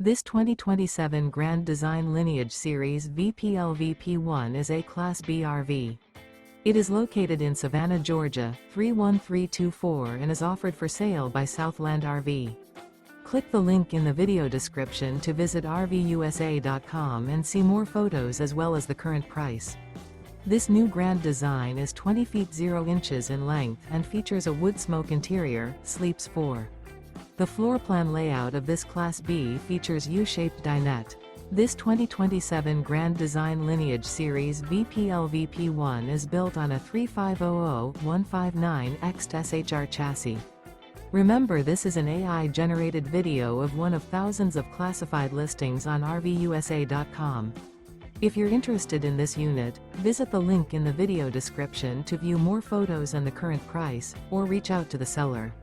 This 2027 Grand Design Lineage Series VPLVP1 is a Class B RV. It is located in Savannah, Georgia, 31324 and is offered for sale by Southland RV. Click the link in the video description to visit RVUSA.com and see more photos as well as the current price. This new Grand Design is 20 feet 0 inches in length and features a Woodsmoke interior, sleeps 4. The floor plan layout of this Class B features U-Shaped Dinette. This 2027 Grand Design Lineage Series VPLVP1 is built on a 3500-159 EXT SHR chassis. Remember, this is an AI-generated video of one of thousands of classified listings on RVUSA.com. If you're interested in this unit, visit the link in the video description to view more photos and the current price, or reach out to the seller.